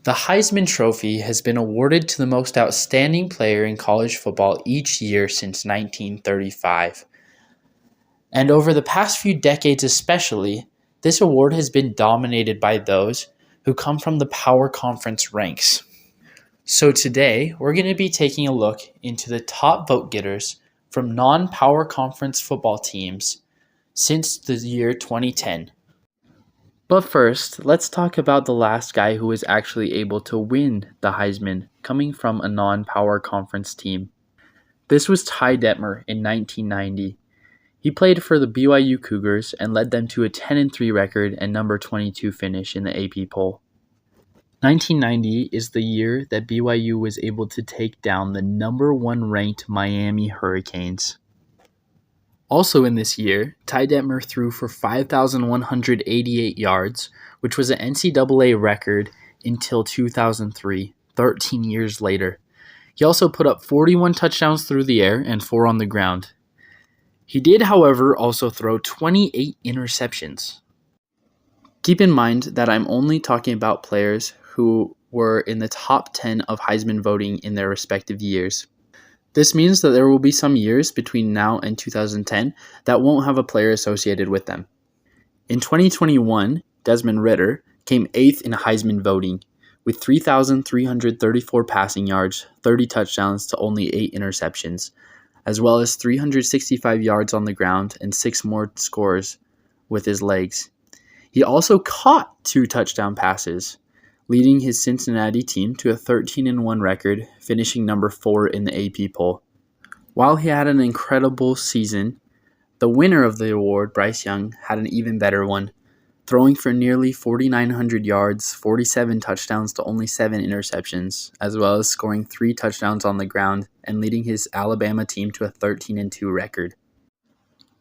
The Heisman Trophy has been awarded to the most outstanding player in college football each year since 1935. And over the past few decades especially, this award has been dominated by those who come from the power conference ranks. So today, we're going to be taking a look into the top vote getters from non-power conference football teams since the year 2010. But first, let's talk about the last guy who was actually able to win the Heisman coming from a non-power conference team. This was Ty Detmer in 1990. He played for the BYU Cougars and led them to a 10-3 record and number 22 finish in the AP poll. 1990 is the year that BYU was able to take down the number 1 ranked Miami Hurricanes. Also in this year, Ty Detmer threw for 5,188 yards, which was an NCAA record until 2003, 13 years later. He also put up 41 touchdowns through the air and 4 on the ground. He did, however, also throw 28 interceptions. Keep in mind that I'm only talking about players who were in the top 10 of Heisman voting in their respective years. This means that there will be some years between now and 2010 that won't have a player associated with them. In 2021, Desmond Ridder came 8th in Heisman voting with 3,334 passing yards, 30 touchdowns to only 8 interceptions, as well as 365 yards on the ground and 6 more scores with his legs. He also caught 2 touchdown passes, leading his Cincinnati team to a 13-1 record, finishing number 4 in the AP poll. While he had an incredible season, the winner of the award, Bryce Young, had an even better one, throwing for nearly 4,900 yards, 47 touchdowns to only 7 interceptions, as well as scoring 3 touchdowns on the ground and leading his Alabama team to a 13-2 record.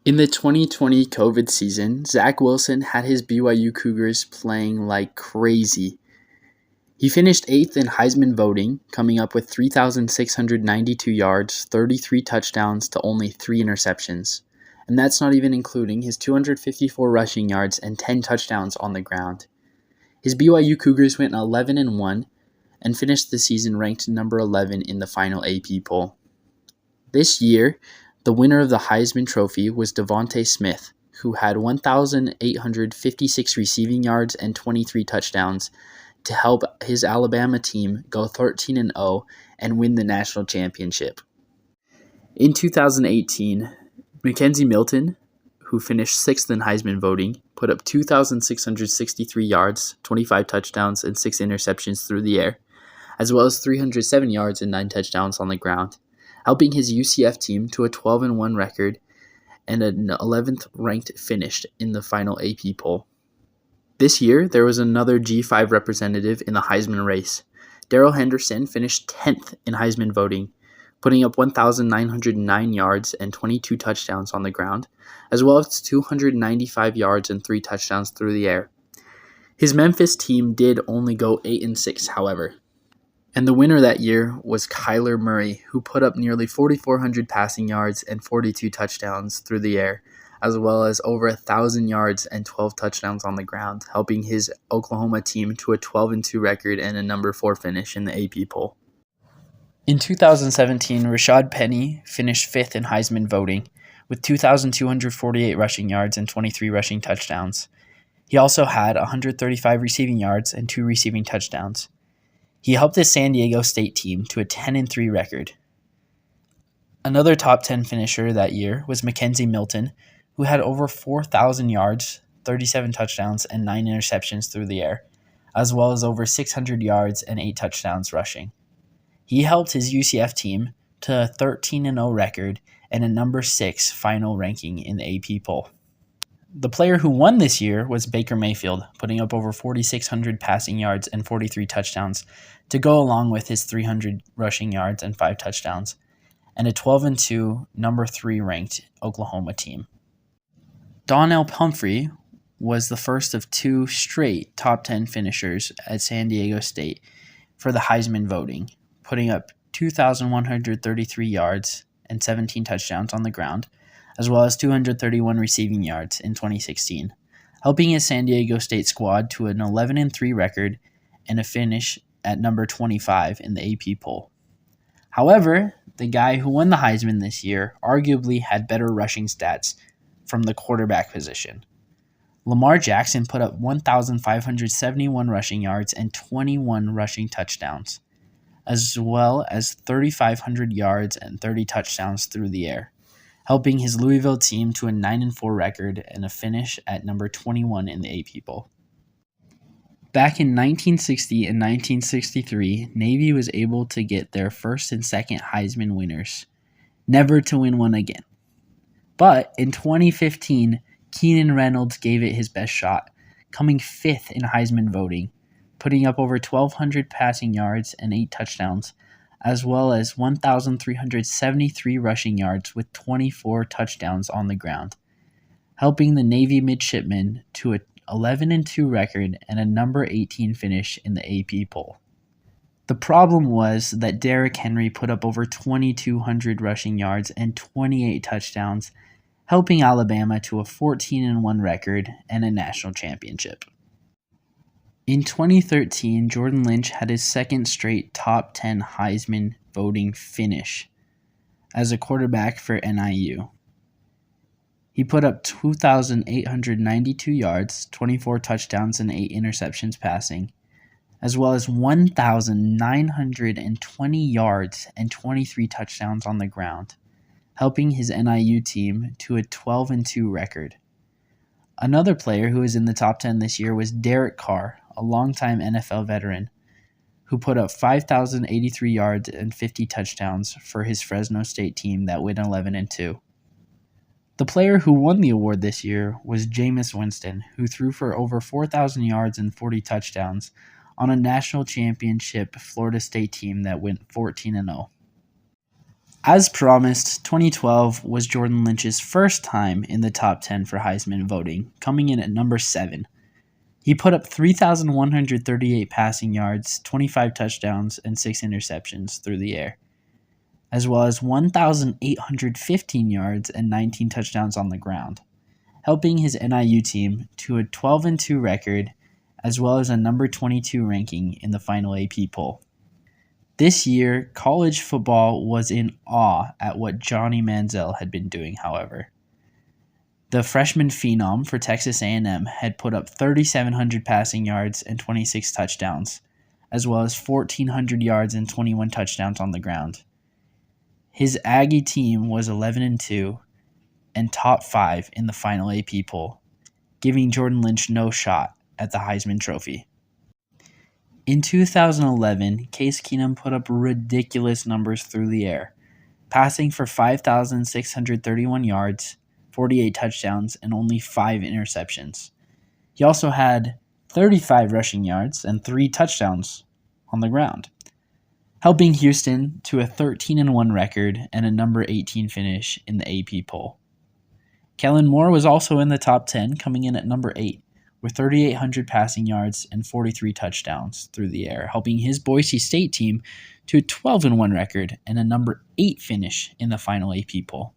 In the 2020 COVID season, Zach Wilson had his BYU Cougars playing like crazy. He finished 8th in Heisman voting, coming up with 3,692 yards, 33 touchdowns to only 3 interceptions. And that's not even including his 254 rushing yards and 10 touchdowns on the ground. His BYU Cougars went 11-1 and finished the season ranked number 11 in the final AP poll. This year, the winner of the Heisman Trophy was Devontae Smith, who had 1,856 receiving yards and 23 touchdowns to help his Alabama team go 13-0 and win the national championship. In 2018, Mackenzie Milton, who finished 6th in Heisman voting, put up 2,663 yards, 25 touchdowns, and 6 interceptions through the air, as well as 307 yards and 9 touchdowns on the ground, helping his UCF team to a 12-1 record and an 11th ranked finish in the final AP poll. This year, there was another G5 representative in the Heisman race. Darrell Henderson finished 10th in Heisman voting, putting up 1,909 yards and 22 touchdowns on the ground, as well as 295 yards and 3 touchdowns through the air. His Memphis team did only go 8-6, however. And the winner that year was Kyler Murray, who put up nearly 4,400 passing yards and 42 touchdowns through the air, as well as over 1,000 yards and 12 touchdowns on the ground, helping his Oklahoma team to a 12-2 record and a number 4 finish in the AP poll. In 2017, Rashad Penny finished 5th in Heisman voting with 2,248 rushing yards and 23 rushing touchdowns. He also had 135 receiving yards and 2 receiving touchdowns. He helped his San Diego State team to a 10-3 record. Another top 10 finisher that year was Mackenzie Milton, who had over 4,000 yards, 37 touchdowns, and 9 interceptions through the air, as well as over 600 yards and 8 touchdowns rushing. He helped his UCF team to a 13-0 record and a number 6 final ranking in the AP poll. The player who won this year was Baker Mayfield, putting up over 4,600 passing yards and 43 touchdowns to go along with his 300 rushing yards and 5 touchdowns, and a 12-2 number 3 ranked Oklahoma team. Donnell Pumphrey was the first of 2 straight top 10 finishers at San Diego State for the Heisman voting, putting up 2,133 yards and 17 touchdowns on the ground, as well as 231 receiving yards in 2016, helping his San Diego State squad to an 11-3 record and a finish at number 25 in the AP poll. However, the guy who won the Heisman this year arguably had better rushing stats from the quarterback position. Lamar Jackson put up 1,571 rushing yards and 21 rushing touchdowns, as well as 3,500 yards and 30 touchdowns through the air, helping his Louisville team to a 9-4 record and a finish at number 21 in the AP poll. Back in 1960 and 1963, Navy was able to get their first and second Heisman winners, never to win one again. But in 2015, Keenan Reynolds gave it his best shot, coming fifth in Heisman voting, putting up over 1,200 passing yards and 8 touchdowns, as well as 1,373 rushing yards with 24 touchdowns on the ground, helping the Navy midshipmen to a 11-2 record and a number 18 finish in the AP poll. The problem was that Derrick Henry put up over 2,200 rushing yards and 28 touchdowns, helping Alabama to a 14-1 record and a national championship. In 2013, Jordan Lynch had his second straight top 10 Heisman voting finish as a quarterback for NIU. He put up 2,892 yards, 24 touchdowns, and 8 interceptions passing, as well as 1,920 yards and 23 touchdowns on the ground, helping his NIU team to a 12-2 record. Another player who was in the top 10 this year was Derek Carr, a longtime NFL veteran, who put up 5,083 yards and 50 touchdowns for his Fresno State team that went 11-2. The player who won the award this year was Jameis Winston, who threw for over 4,000 yards and 40 touchdowns on a national championship Florida State team that went 14-0. As promised, 2012 was Jordan Lynch's first time in the top 10 for Heisman voting, coming in at number 7. He put up 3,138 passing yards, 25 touchdowns, and 6 interceptions through the air, as well as 1,815 yards and 19 touchdowns on the ground, helping his NIU team to a 12-2 record, as well as a number 22 ranking in the final AP poll. This year, college football was in awe at what Johnny Manziel had been doing, however. The freshman phenom for Texas A&M had put up 3,700 passing yards and 26 touchdowns, as well as 1,400 yards and 21 touchdowns on the ground. His Aggie team was 11-2 and top 5 in the final AP poll, giving Jordan Lynch no shot at the Heisman Trophy. In 2011, Case Keenum put up ridiculous numbers through the air, passing for 5,631 yards, 48 touchdowns, and only 5 interceptions. He also had 35 rushing yards and 3 touchdowns on the ground, helping Houston to a 13-1 record and a number 18 finish in the AP poll. Kellen Moore was also in the top 10, coming in at number 8, with 3,800 passing yards and 43 touchdowns through the air, helping his Boise State team to a 12-1 record and a number 8 finish in the final AP poll.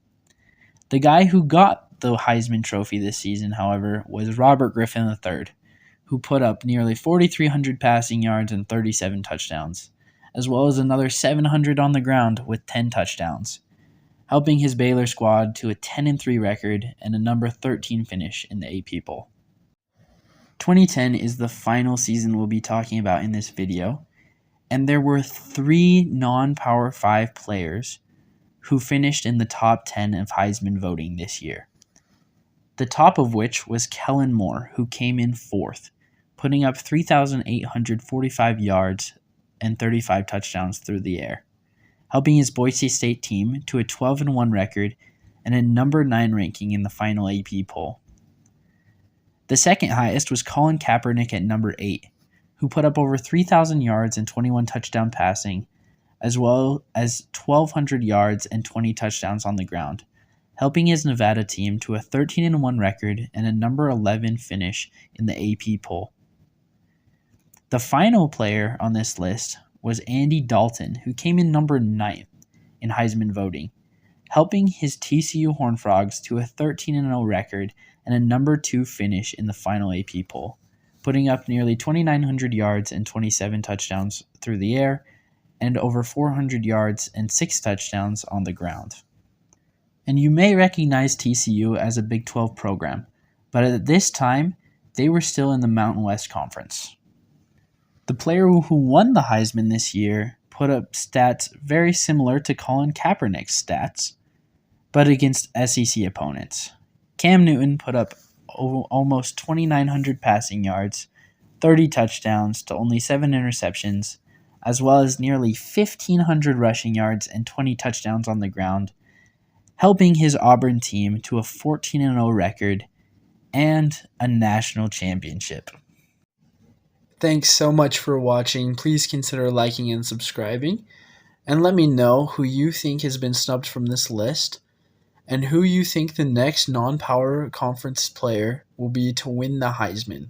The guy who got the Heisman Trophy this season, however, was Robert Griffin III, who put up nearly 4,300 passing yards and 37 touchdowns, as well as another 700 on the ground with 10 touchdowns, helping his Baylor squad to a 10-3 record and a number 13 finish in the AP poll. 2010 is the final season we'll be talking about in this video, and there were 3 non-Power 5 players who finished in the top 10 of Heisman voting this year. The top of which was Kellen Moore, who came in 4th, putting up 3,845 yards and 35 touchdowns through the air, helping his Boise State team to a 12-1 record and a number 9 ranking in the final AP poll. The second highest was Colin Kaepernick at number 8, who put up over 3,000 yards and 21 touchdown passing, as well as 1,200 yards and 20 touchdowns on the ground, helping his Nevada team to a 13-1 record and a number 11 finish in the AP poll. The final player on this list was Andy Dalton, who came in number 9 in Heisman voting, helping his TCU Horned Frogs to a 13-0 record and a number 2 finish in the final AP poll, putting up nearly 2,900 yards and 27 touchdowns through the air, and over 400 yards and 6 touchdowns on the ground. And you may recognize TCU as a Big 12 program, but at this time, they were still in the Mountain West Conference. The player who won the Heisman this year put up stats very similar to Colin Kaepernick's stats, but against SEC opponents. Cam Newton put up almost 2,900 passing yards, 30 touchdowns to only 7 interceptions, as well as nearly 1,500 rushing yards and 20 touchdowns on the ground, helping his Auburn team to a 14-0 record and a national championship. Thanks so much for watching. Please consider liking and subscribing, and let me know who you think has been snubbed from this list and who you think the next non-power conference player will be to win the Heisman.